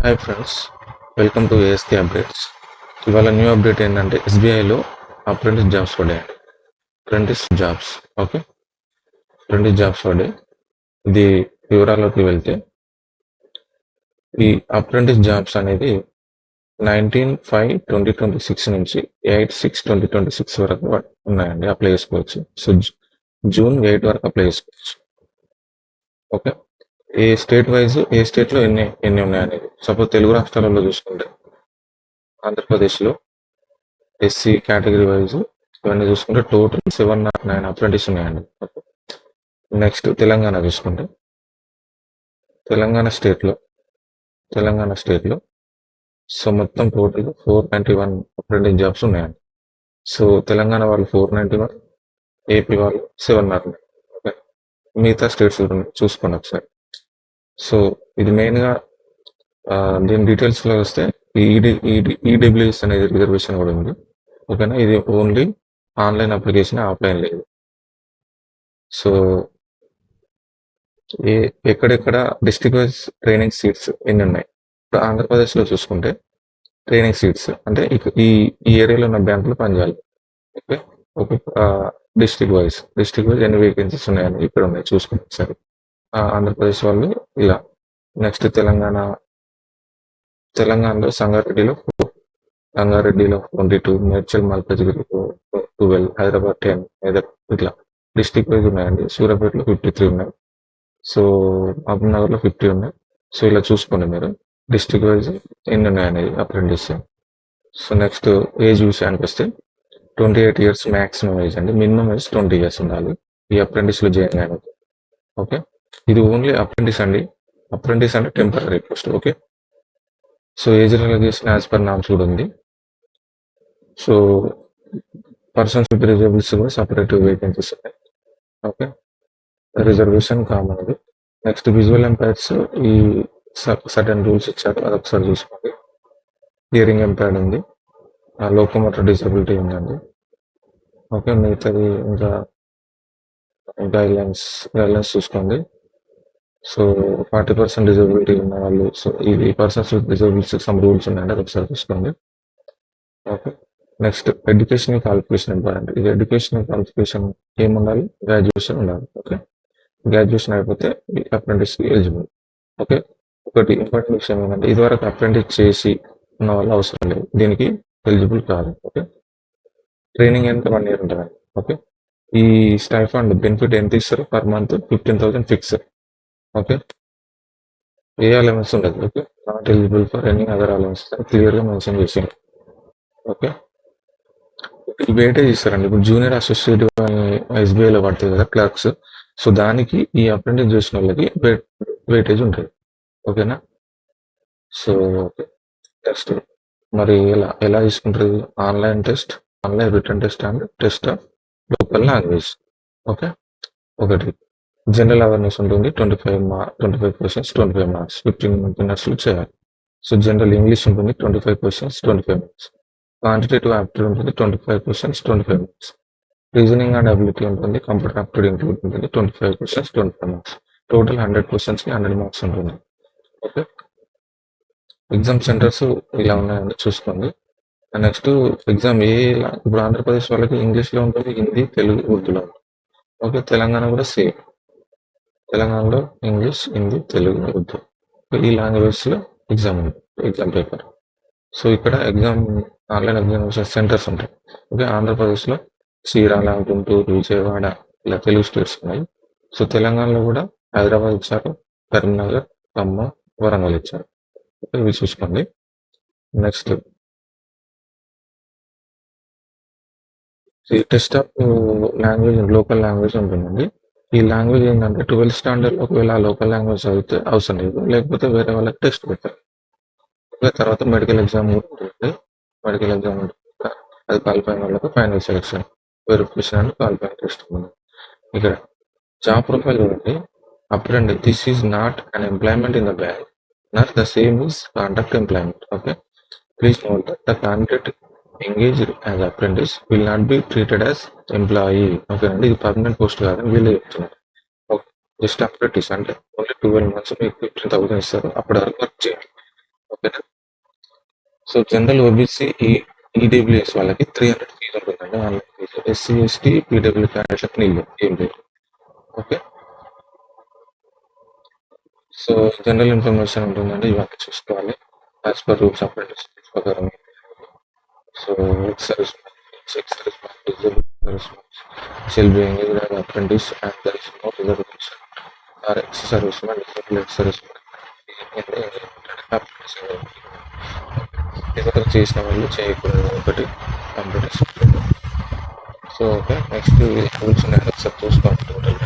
Hi friends, welcome to ASK updates. ఇవాళ new update ఏంటంటే ఎస్బీఐలో అప్రెంటిస్ జాబ్స్ పడ్డాయండి. Apprentice jobs okay, apprentice jobs పడ్డాయి. ఇది వివరాల్లోకి వెళ్తే ఈ అప్రెంటిస్ జాబ్స్ అనేది 19/5/2026 నుంచి 8/6/2026 వరకు ఉన్నాయండి. అప్లై చేసుకోవచ్చు. సో జూన్ 8 వరకు అప్లై చేసుకోవచ్చు. ఓకే, ఏ స్టేట్ వైజ్ ఏ స్టేట్లో ఎన్ని ఉన్నాయనేది. సపోజ్ తెలుగు రాష్ట్రాలలో చూసుకుంటే ఆంధ్రప్రదేశ్లో ఎస్సీ కేటగిరీ వైజ్ ఇవన్నీ చూసుకుంటే టోటల్ 709 అప్రెంటిస్ ఉన్నాయండి. నెక్స్ట్ తెలంగాణ చూసుకుంటే తెలంగాణ స్టేట్లో సో మొత్తం టోటల్ 491 అప్రెంటిస్ జాబ్స్ ఉన్నాయండి. సో తెలంగాణ వాళ్ళు 491, ఏపీ వాళ్ళు 709. ఓకే, మిగతా స్టేట్స్ చూసుకోండి ఒకసారి. సో ఇది మెయిన్గా దీని డీటెయిల్స్లో వస్తే ఈడబ్ల్యూఎస్ అనేది రిజర్వేషన్ కూడా ఉంది. ఓకేనా, ఇది ఓన్లీ ఆన్లైన్ అప్లికేషన్, ఆఫ్లైన్ లేదు. సో ఎక్కడెక్కడ డిస్ట్రిక్ట్ వైజ్ ట్రైనింగ్ సీట్స్ ఎన్ని ఉన్నాయి? ఇప్పుడు ఆంధ్రప్రదేశ్లో చూసుకుంటే ట్రైనింగ్ సీట్స్ అంటే ఈ ఏరియాలో ఉన్న బ్యాంకులు పనిచేయాలి. ఓకే, ఒక్కొక్క డిస్ట్రిక్ట్ వైజ్ ఎన్ని వేకెన్సీస్ ఉన్నాయని ఇక్కడ ఉన్నాయి, చూసుకుంటే సరే. ఆంధ్రప్రదేశ్ వాళ్ళు ఇలా. నెక్స్ట్ తెలంగాణలో సంగారెడ్డిలో 22, మేడ్చల్ మల్కాజ్గిరి 12, హైదరాబాద్ 10, మెదక్ ఇట్లా డిస్ట్రిక్ట్ వైజ్ ఉన్నాయండి. సూర్యాపేటలో 53 ఉన్నాయి. సో మహబూబ్నగర్లో 50 ఉన్నాయి. సో ఇలా చూసుకోండి మీరు డిస్ట్రిక్ట్ వైజ్ ఎన్ని ఉన్నాయనేది అప్రెంటిస్. సో నెక్స్ట్ ఏజ్ విషయానికి వస్తే 28 ఇయర్స్ మ్యాక్సిమం ఏజ్ అండి. మినిమం ఏజ్ 20 ఇయర్స్ ఉండాలి ఈ అప్రెంటిస్లో జాయిన్ అయినది. ఓకే, ఇది ఓన్లీ అప్రెంటిస్ అండి. అప్రెంటిస్ అంటే temporary post. Okay, so age relaxation as per norms కూడా ఉంది. సో పర్సన్స్ విత్ రిజర్వేషన్స్ కూడా సపరేట్ వేకెన్సీస్ ఉన్నాయి. ఓకే, రిజర్వేషన్ కామన్ అది. నెక్స్ట్ విజువల్ ఎంపైర్స్ ఈ సర్టన్ రూల్స్ ఇచ్చారు, అదొకసారి చూసుకోండి. హియరింగ్ ఎంపైర్డ్ ఉంది, లోకోమోటర్ డిసబిలిటీ ఉందండి. ఓకే, మిగతాది ఇంకా గైడ్లైన్స్ చూసుకోండి. సో 40% డిజబిలిటీ ఉన్న వాళ్ళు, సో ఈ persons with disabilities some rules ఉన్నాయండి, అదొకసారి చూసుకోండి. Okay, next educational qualification important. ఇది ఎడ్యుకేషనల్ క్వాలిఫికేషన్ ఏముండాలి? గ్రాడ్యుయేషన్ ఉండాలి. ఓకే, గ్రాడ్యుయేషన్ అయిపోతే అప్రెంటిస్కి ఎలిజిబుల్. ఓకే, ఒకటి ఇంపార్టెంట్ విషయం ఏంటంటే ఇదివరకు అప్రెంటిస్ చేసి ఉన్న వాళ్ళు అవసరం లేదు, దీనికి ఎలిజిబుల్ కాదు. ఓకే, ట్రైనింగ్ ఎంత 1 year ఉంటుందండి. ఓకే, ఈ స్టైఫండ్ బెనిఫిట్ ఎంత ఇస్తారు? Per month 15,000 fix. ఓకే, ఏ అలవెన్స్ ఉండదు. Okay, not eligible for any other allowance క్లియర్గా మెన్షన్ చేసింది. ఓకే, ఈ వెయిటేజ్ ఇస్తారండి. ఇప్పుడు జూనియర్ అసోసియేట్ ఎస్బీఐలో పడుతుంది కదా క్లర్క్స్, సో దానికి ఈ అప్రెంటిస్ చేసిన వాళ్ళకి వెయిటేజ్ ఉంటుంది. ఓకేనా, సో ఓకే, టెస్ట్ మరి ఎలా తీసుకుంటుంది? Online test, online return test and test of local language. Okay, ఒకటి జనరల్ అవేర్నెస్ ఉంటుంది, 25 క్వశ్చన్స్, 25 మార్క్స్, 15 మినిట్స్లో చేయాలి. సో జనరల్ ఇంగ్లీష్ ఉంటుంది, 25 క్వశ్చన్స్, 25 మార్క్స్. క్వాంటిటేటివ్ యాప్టిట్యూడ్ ఉంటుంది, 25 questions, 25 marks. Reasoning and ability ఉంటుంది, కంప్యూటర్ యాప్టిట్యూడ్ ఇంక్లూడ్ ఉంటుంది, 25 క్వశ్చన్స్, 25 మార్క్స్. టోటల్ 100 క్వశ్చన్స్కి 100 marks ఉంటుంది. ఓకే, ఎగ్జామ్ సెంటర్స్ ఇలా ఉన్నాయండి, చూసుకోండి. నెక్స్ట్ ఎగ్జామ్ ఇప్పుడు ఆంధ్రప్రదేశ్ వాళ్ళకి ఇంగ్లీష్లో ఉంటుంది, హిందీ, తెలుగు, ఉర్దూలో ఉంటుంది. ఓకే, తెలంగాణ కూడా సేమ్. తెలంగాణలో ఇంగ్లీష్, హిందీ, తెలుగు, ఉర్దూ ఈ లాంగ్వేజ్లో ఎగ్జామ్ ఉంటుంది, ఎగ్జామ్ పేపర్. సో ఇక్కడ ఆన్లైన్ ఎగ్జామినేషన్ సెంటర్స్ ఉంటాయి. ఓకే, ఆంధ్రప్రదేశ్లో చీరాల, గుంటూరు, విజయవాడ ఇలా తెలుగు స్టేట్స్ ఉన్నాయి. సో తెలంగాణలో కూడా హైదరాబాద్ ఇచ్చారు, కరీంనగర్, ఖమ్మం, వరంగల్ ఇచ్చారు. ఇవి చూసుకోండి. Next test of language, local language ఉంటుందండి. ఈ లాంగ్వేజ్ ఏంటంటే 12th స్టాండర్డ్ ఒకవేళ ఆ లోకల్ లాంగ్వేజ్ చదివితే అవసరం లేదు, లేకపోతే వేరే వాళ్ళకి టెస్ట్ పెడతారు. తర్వాత మెడికల్ ఎగ్జామ్ ఉంటుంది, మెడికల్ ఎగ్జామ్ ఉంటుంది, అది క్వాలిఫై అయిన వాళ్ళకి final selection, verification and qualifying test ఉంది. ఇక్కడ జాబ్ ప్రొఫైల్ చూడండి. Apprentice, this is not an employment in the bank, not the same is contract employment. Okay, please note that the candidate engaged as apprentice will not be treated as employee. Okay అండి, ఇది permanent post కాదని వీళ్ళు చెప్తున్నారు. Okay, just apprentice అంటే only 12 months మీకు 15,000 ఇస్తారు, అప్పటి వరకు వర్క్ చేయాలి. సో జనరల్ ఓబీసీ ఈడబ్ల్యూఎస్ వాళ్ళకి 300 ఫీజు ఉంటుందండి online fee. SC ST PW క్యాండిడేట్లకు నీళ్ళు ఏం లేదు. ఓకే. సో జనరల్ ఇన్ఫర్మేషన్ ఉంటుందండి, ఇవన్నీ చూసుకోవాలి యాజ్ పర్ రూల్స్ ఆఫ్ ప్రకారం. So ex service man disabled service man shall be engaged as apprentice and there is no reservation or ex service man disabled ex service man ఇతర చేసిన వాళ్ళు చేయకూడదు ఒకటి computers. So okay, next rules ఉన్నాయి ఒకసారి చూసుకోండి total.